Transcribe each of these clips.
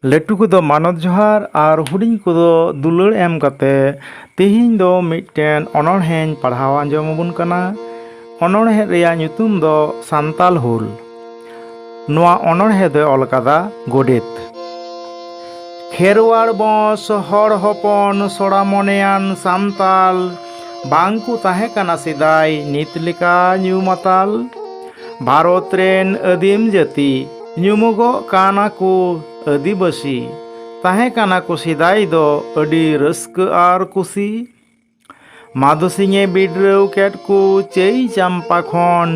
ᱞᱟᱹᱴᱩ ᱠᱚᱫᱚ ᱢᱟᱱᱚᱛ ᱡᱚᱦᱟᱨ ᱟᱨ ᱦᱩᱰᱤᱧ ᱠᱚᱫᱚ ᱫᱩᱞᱟᱹᱲ ᱮᱢ ᱠᱟᱛᱮ ᱛᱮᱦᱮᱧ ᱫᱚ ᱢᱤᱫᱴᱮᱱ ᱚᱱᱚᱬᱦᱮᱧ ᱯᱟᱲᱦᱟᱣ ᱟᱸᱡᱚᱢ ᱟᱵᱚᱱ ᱠᱟᱱᱟ। ᱚᱱᱚᱬᱦᱮ ᱨᱮᱭᱟᱜ ᱧᱩᱛᱩᱢ ᱫᱚ ᱥᱟᱱᱛᱟᱞ ᱦᱩᱞ। ᱱᱚᱣᱟ ᱚᱱᱚᱬᱦᱮ ᱫᱚᱭ ᱚᱞ ᱠᱟᱫᱟ ᱜᱚᱰᱮᱛ। ᱠᱷᱮᱨᱣᱟᱲ ᱵᱚᱸᱥ ᱦᱚᱲ ᱦᱚᱯᱚᱱ ᱥᱚᱲᱟ ᱢᱚᱱᱮᱭᱟᱱ ᱥᱟᱱᱛᱟᱞ ᱵᱟᱝᱠᱚ ᱛᱟᱦᱮᱸ ᱠᱟᱱᱟ ᱥᱮᱫᱟᱭ ᱱᱤᱛ ᱞᱮᱠᱟ ᱧᱩ ᱢᱟᱛᱟᱞ। ᱵᱷᱟᱨᱚᱛ ᱨᱮᱱ ᱟᱹᱫᱤᱢ ᱡᱟᱹᱛᱤ ᱧᱩᱢᱚᱜᱚᱜ ᱠᱟᱱᱟ ᱠᱚ ᱟᱹᱫᱤᱵᱟᱹᱥᱤ ᱛᱟᱦᱮᱸ ᱠᱟᱱᱟ ᱠᱚ ᱥᱮᱫᱟᱭ ᱫᱚ ᱟᱹᱰᱤ ᱨᱟᱹᱥᱠᱟᱹ ᱟᱨ ᱠᱩᱥᱤ। ᱢᱟᱫᱚᱥᱤᱝᱮ ᱵᱤᱰᱨᱟᱹᱣ ᱠᱮᱫ ᱠᱚ ᱪᱟᱹᱭ ᱪᱟᱢᱯᱟ ᱠᱷᱚᱱ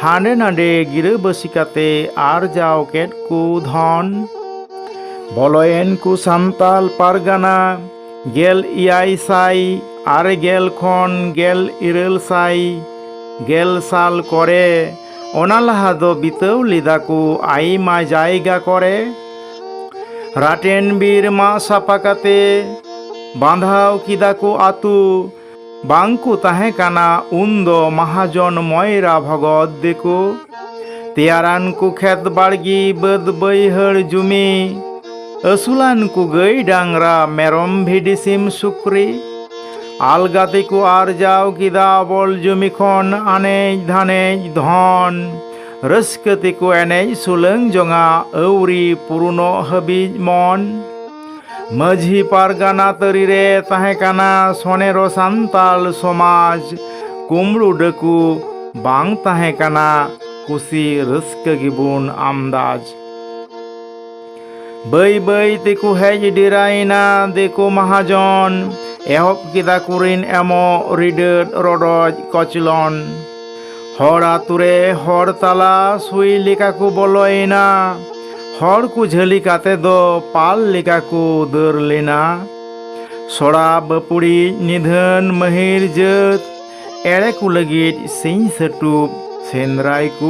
ᱦᱟᱸᱰᱮ ᱱᱟᱰᱮ ᱜᱤᱨᱟᱹᱵᱟᱹᱥᱤ ᱠᱟᱛᱮ ᱟᱨᱡᱟᱣ ᱠᱮᱫ ᱠᱚ ᱫᱷᱚᱱ। ᱵᱚᱞᱚᱭᱮᱱ ᱠᱚ ᱥᱟᱱᱛᱟᱞ ᱯᱟᱨᱜᱟᱱᱟ 1890 ᱠᱷᱚᱱ 1800 সাল করে। ওনা লাহা দো বিতেও লিদা কো আইমা জায়গা করে। রাটেন বীর মা সাপা কাতে বাঁধাও কিদা কো আতু বাংকু তাহে কানা উন্দো মহাজন ময়রা ভগত দেখো। তেয়ারান কু খেত বাড়গি বদ বৈহড় জুমি আসুলান কু গই ডাংরা মেরম ভিডি সিম সুক্রি। আলগাতে কু আর যাও কিদা বল জমি খন আনেজ ধানেজ ধন। রস্কতে কু এনেজ সুলং জঙা আউরি পুরনো হাবিজ মন। মাঝি পারগানা তরি রে তাহে কানা সনেরো সান্তাল সমাজ কুমড়ু ডাকু বাং তাহে কানা কুসি রস্ক গিবুন আমদাজ। বই বই তেকু হেজ ডিরাইনা দেখো মহাজন এহব কিদা কুরিন এমো রিডার রডজ কচলন। হর আতুরে হর তালা সুই লিকা কু বলয়না হর কু ঝালি কাতে দো পাল লিকা কু দর লেনা। সড়া বপুড়ি নিধন মহির জাত এড়ে কু লগিট সিং সটুপ সেন্দ্রাই কু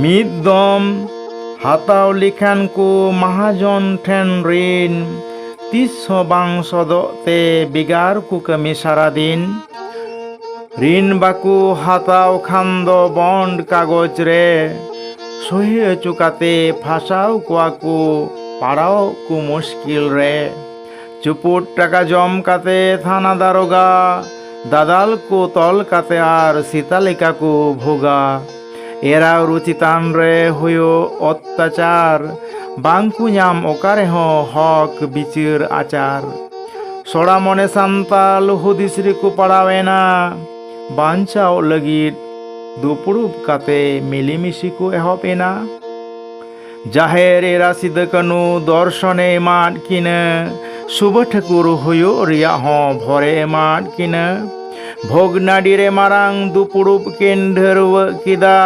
মিদ দম হাতাও লিখান কু মহাজন ঠেন ঋণ 300 বাং সদতে বিগার কু কামি সারাদিন। ঋণ বাকু হাতাও খান্দ বন্ড কাগজ রে সহি চুকাতে ফাঁসাও কুয়াকু পাড়াও কু মুশকিল রে। চুপুট টাকা জম কাতে থানা দারোগা দাদাল কু তল কাতে আর সীতালিকা কু ভোগা। এরাও রুচিতান রে হইও অত্যাচার বাংকু নাম ওকারে হক বিচার আচার। সড়া মনে সান্তাল হুদিস রিকু পাড়াওয়েনা বাঞ্চাও লগিত দুপুরুব কাতে মিলিমিশি কু এহপেনা। জাহের এরা সিদ কানু দর্শনে মাঠ কিনে শুভ ঠাকুর হইও রিয়া ভরে মাঠ কিনে। ভোগনাডিরে মারাং দুপুরুব কেন্দ্রব কিদা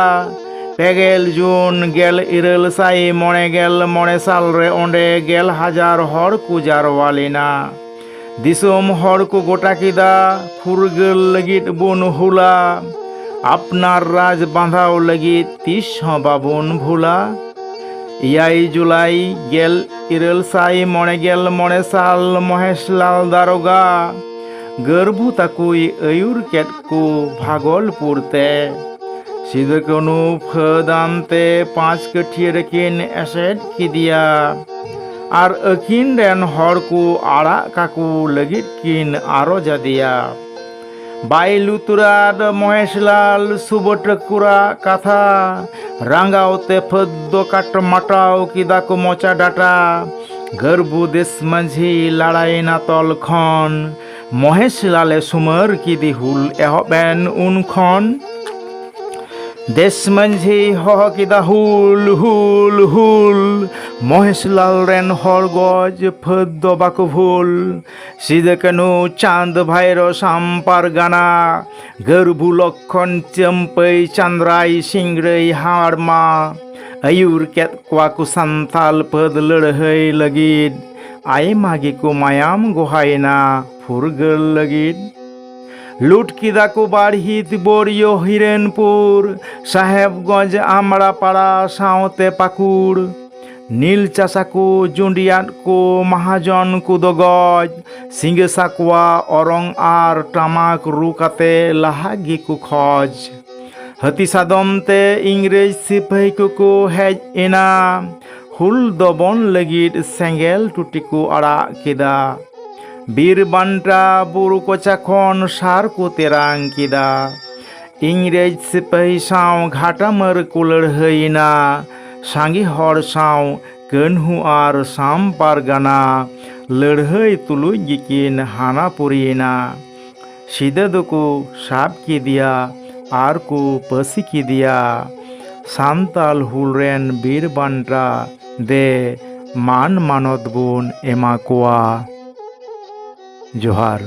9 জুন 1999 সাল রে ওঁডে 1000 হর কু জারওয়ালিনা। দিসম হর কু গোটা কিদা ফুরগল লগিত বুন হুলা আপনার রাজ বাঁধাও লগিত 300 বাবুন ভুলা। 7 জুলাই 1999 সাল মহেশলাল দারোগা গর্ভু তাকুই আয়ুর কেট কু ভাগলপুর তে। সিধে কনু ফদানতে 5 কঠিয়ে রেখিন এসেট কিদিয়া আর আকিন রেন হর কু আড়া কাকু লগিত কিন আরো জাদিয়া। বাইলুতুরাদ মহেশলাল সুবটকুরা কাথা রাঙ্গাওতে ফদ্দ কাট মাটাও কিদা কু মোচা ডাটা। গর্ভু দেশ মাঝি লড়াই না তল খন মহেশলালে সুমর কিদি হুল এহবেন উনখন। দেশ মাঝি হহ কিদা হুল হুল হুল মহেশলাল রেন হর গজ ফদ্দ বাকু ভুল। সিদে কানু চাঁদ ভাইর সাম্পার গানা গর্ভু লক্ষণ চম্পই চান্দ্রাই সিংরই হাড় মা। আয়ুর কেত কোয়াকু সান্তাল পদ লড়হই লগিত আইমা গিকু মায়াম গোহাইনা ফুরগল লগিত। লুট কিদা কু বাড়হিত বরিয় হিরেনপুর সাহেবগঞ্জ আমড়াপাড়া সাঁওতে পাকুড়। নীল চাষাকু জুন্ডিয়াত কু মহাজন কুদগজ সিংগে সাকুয়া অরং আর টামাক রুকাতে লাহাগি কু খজ। हाथी सादम ते इंग्रेज सिपाही को हेज एना हुल दबन लगिद सेंगेल टुटी को आड़ा केदा बीर बांटा बुरु कोचा खन सार को तेरां केदा इंग्रेज सिपाही साव घाटा मर को लड़हैना सांगी हर साव कन्हु आर साम पारगाना लड़है तुलु गिकिन हाना पुरियना सीधा को साब की दिया आर को पसी की दिया सान्ताल हुलरेन बीर बांटा दे मान मानद बुन एमा कोआ जोहार।